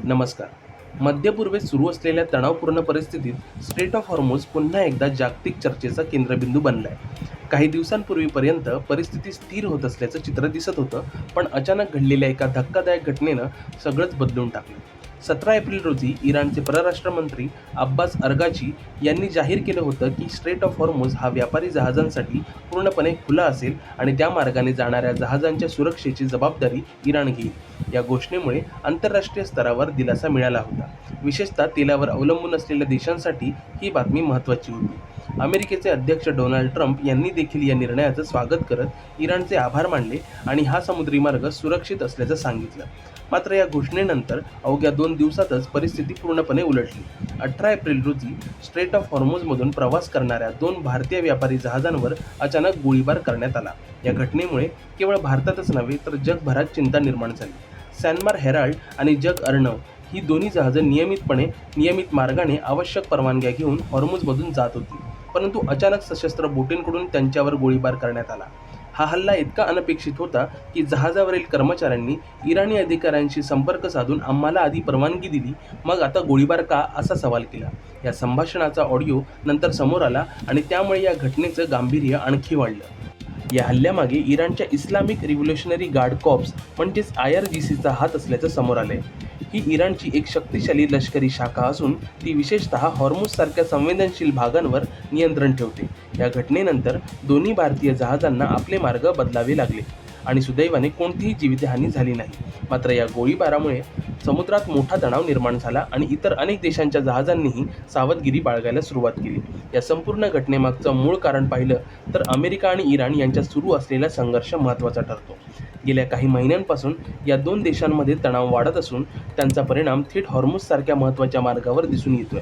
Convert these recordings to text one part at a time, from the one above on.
नमस्कार. मध्य पूर्वेत सुरू असलेल्या तणावपूर्ण परिस्थितीत स्ट्रेट ऑफ हॉर्मूज पुन्हा एकदा जागतिक चर्चेचा केंद्रबिंदू बनलाय. काही दिवसांपूर्वीपर्यंत परिस्थिती स्थिर होत असल्याचं चित्र दिसत होतं, पण अचानक घडलेल्या एका धक्कादायक घटनेनं सगळंच बदलून टाकलं. 17 एप्रिल रोजी इराणचे परराष्ट्र मंत्री अब्बास अरगाची यांनी जाहीर केलं होतं की स्ट्रेट ऑफ हॉर्मूज हा व्यापारी जहाजांसाठी पूर्णपणे खुला असेल आणि त्या मार्गाने जाणाऱ्या जहाजांच्या सुरक्षेची जबाबदारी इराण घेईल. या घोषणेमुळे आंतरराष्ट्रीय स्तरावर दिलासा मिळाला होता. विशेषतः तेलावर अवलंबून असलेल्या देशांसाठी ही बातमी महत्त्वाची होती. अमेरिकेचे अध्यक्ष डोनाल्ड ट्रम्प यांनी देखील या निर्णयाचं स्वागत करत इराणचे आभार मानले आणि हा समुद्री मार्ग सुरक्षित असल्याचं सांगितलं. मात्र या घोषणेनंतर अवघ्या 2 दिवसातच परिस्थिती पूर्णपणे उलटली. 18 एप्रिल रोजी स्ट्रेट ऑफ हॉर्मूजमधून प्रवास करणाऱ्या 2 भारतीय व्यापारी जहाजांवर अचानक गोळीबार करण्यात आला. या घटनेमुळे केवळ भारतातच नव्हे तर जगभरात चिंता निर्माण झाली. सॅनमार हेराल्ड आणि जग अर्नव ही दोन्ही जहाजं नियमित मार्गाने आवश्यक परवानग्या घेऊन हॉर्मूजमधून जात होती, परंतु अचानक सशस्त्र बोटींकडून त्यांच्यावर गोळीबार करण्यात आला. हा हल्ला इतका अनपेक्षित होता की जहाजावरील कर्मचाऱ्यांनी इराणी अधिकाऱ्यांशी संपर्क साधून आम्हाला आधी परवानगी दिली, मग आता गोळीबार का, असा सवाल केला. या संभाषणाचा ऑडिओ नंतर समोर आला आणि त्यामुळे या घटनेचं गांभीर्य आणखी वाढलं. या हल्ल्यामागे इराणच्या इस्लामिक रिव्होल्युशनरी गार्ड कॉर्प्स म्हणजेच IRGCचा हात असल्याचं समोर आलंय. ही इराणची एक शक्तिशाली लष्करी शाखा असून ती विशेषतः हॉर्मूजसारख्या संवेदनशील भागांवर नियंत्रण ठेवते. या घटनेनंतर दोन्ही भारतीय जहाजांना आपले मार्ग बदलावे लागले आणि सुदैवाने कोणतीही जीवितहानी झाली नाही. मात्र या गोळीबारामुळे समुद्रात मोठा तणाव निर्माण झाला आणि इतर अनेक देशांच्या जहाजांनीही सावधगिरी बाळगायला सुरुवात केली. या संपूर्ण घटनेमागचं मूळ कारण पाहिलं तर अमेरिका आणि इराण यांच्यात सुरू असलेला संघर्ष महत्त्वाचा ठरतो. गेल्या काही महिन्यांपासून या 2 देशांमध्ये तणाव वाढत असून त्यांचा परिणाम थेट हॉर्मूजसारख्या महत्त्वाच्या मार्गावर दिसून येतोय.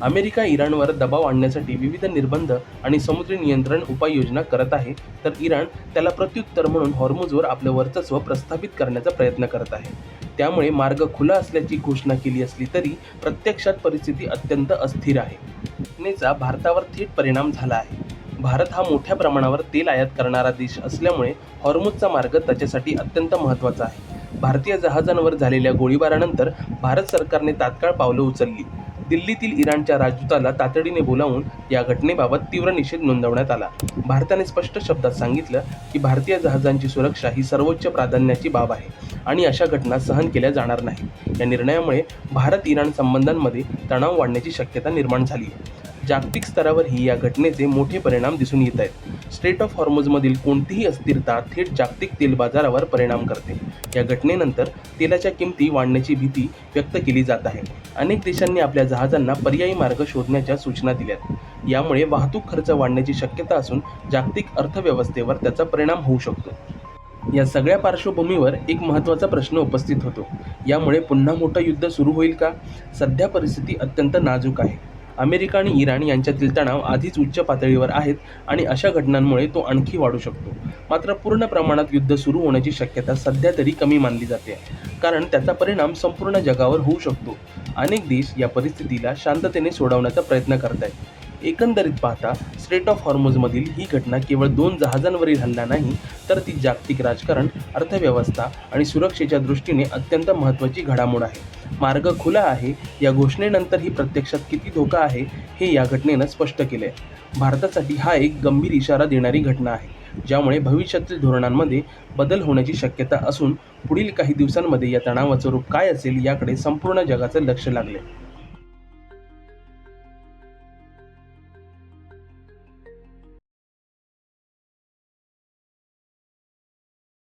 अमेरिका इराणवर दबाव आणण्यासाठी विविध निर्बंध आणि समुद्री नियंत्रण उपाययोजना करत आहे, तर इराण त्याला प्रत्युत्तर म्हणून हॉर्मूजवर आपलं वर्चस्व प्रस्थापित करण्याचा प्रयत्न करत आहे. त्यामुळे मार्ग खुला असल्याची घोषणा केली असली तरी प्रत्यक्षात परिस्थिती अत्यंत अस्थिर आहे. घटनेचा भारतावर थेट परिणाम झाला आहे. भारत हा मोठ्या प्रमाणावर तेल आयात करणारा देश असल्यामुळे हॉर्मूजचा मार्ग त्याच्यासाठी अत्यंत महत्त्वाचा आहे. भारतीय जहाजांवर झालेल्या गोळीबारानंतर भारत सरकारने तात्काळ पावलं उचलली. दिल्लीतील इराणच्या राजदूताला तातडीने बोलावून या घटनेबाबत तीव्र निषेध नोंदवण्यात आला. भारताने स्पष्ट शब्दात सांगितलं की भारतीय जहाजांची सुरक्षा ही सर्वोच्च प्राधान्याची बाब आहे आणि अशा घटना सहन केल्या जाणार नाहीत. या निर्णयामुळे भारत-इराण संबंधांमध्ये तणाव वाढण्याची शक्यता निर्माण झाली आहे. जागतिक स्तरावरही या घटनेचे मोठे परिणाम दिसून येत आहेत. स्ट्रेट ऑफ हॉर्मूजमधील कोणतीही अस्थिरता थेट जागतिक तेल बाजारावर परिणाम करते. या घटनेनंतर तेलाच्या किमती वाढण्याची भीती व्यक्त केली जात आहे. अनेक देशांनी आपल्या जहाजांना पर्यायी मार्ग शोधण्याच्या सूचना दिल्यात. यामुळे वाहतूक खर्च वाढण्याची शक्यता असून जागतिक अर्थव्यवस्थेवर त्याचा परिणाम होऊ शकतो. या सगळ्या पार्श्वभूमीवर एक महत्त्वाचा प्रश्न उपस्थित होतो. यामुळे पुन्हा मोठं युद्ध सुरू होईल का? सध्या परिस्थिती अत्यंत नाजूक आहे. अमेरिका आणि इराण यांच्यातील तणाव आधीच उच्च पातळीवर आहेत आणि अशा घटनांमुळे तो आणखी वाढू शकतो. मात्र पूर्ण प्रमाणात युद्ध सुरू होण्याची शक्यता सध्या तरी कमी मानली जाते, कारण त्याचा परिणाम संपूर्ण जगावर होऊ शकतो. अनेक देश या परिस्थितीला शांततेने सोडवण्याचा प्रयत्न करत आहेत. एकंदरीत पाहता स्ट्रेट ऑफ हॉर्मूजमधील ही घटना केवळ 2 जहाजांवरील हल्ला नाही, तर ती जागतिक राजकारण, अर्थव्यवस्था आणि सुरक्षेच्या दृष्टीने अत्यंत महत्त्वाची घडामोड आहे. मार्ग खुला आहे या घोषणेनंतर ही प्रत्यक्षात किती धोका आहे हे या घटनेनं स्पष्ट केले. भारतासाठी हा एक गंभीर इशारा देणारी घटना आहे, ज्यामुळे भविष्यातील धोरणांमध्ये बदल होण्याची शक्यता असून पुढील काही दिवसांमध्ये या तणावाचं रूप काय असेल याकडे संपूर्ण जगाचं लक्ष लागले.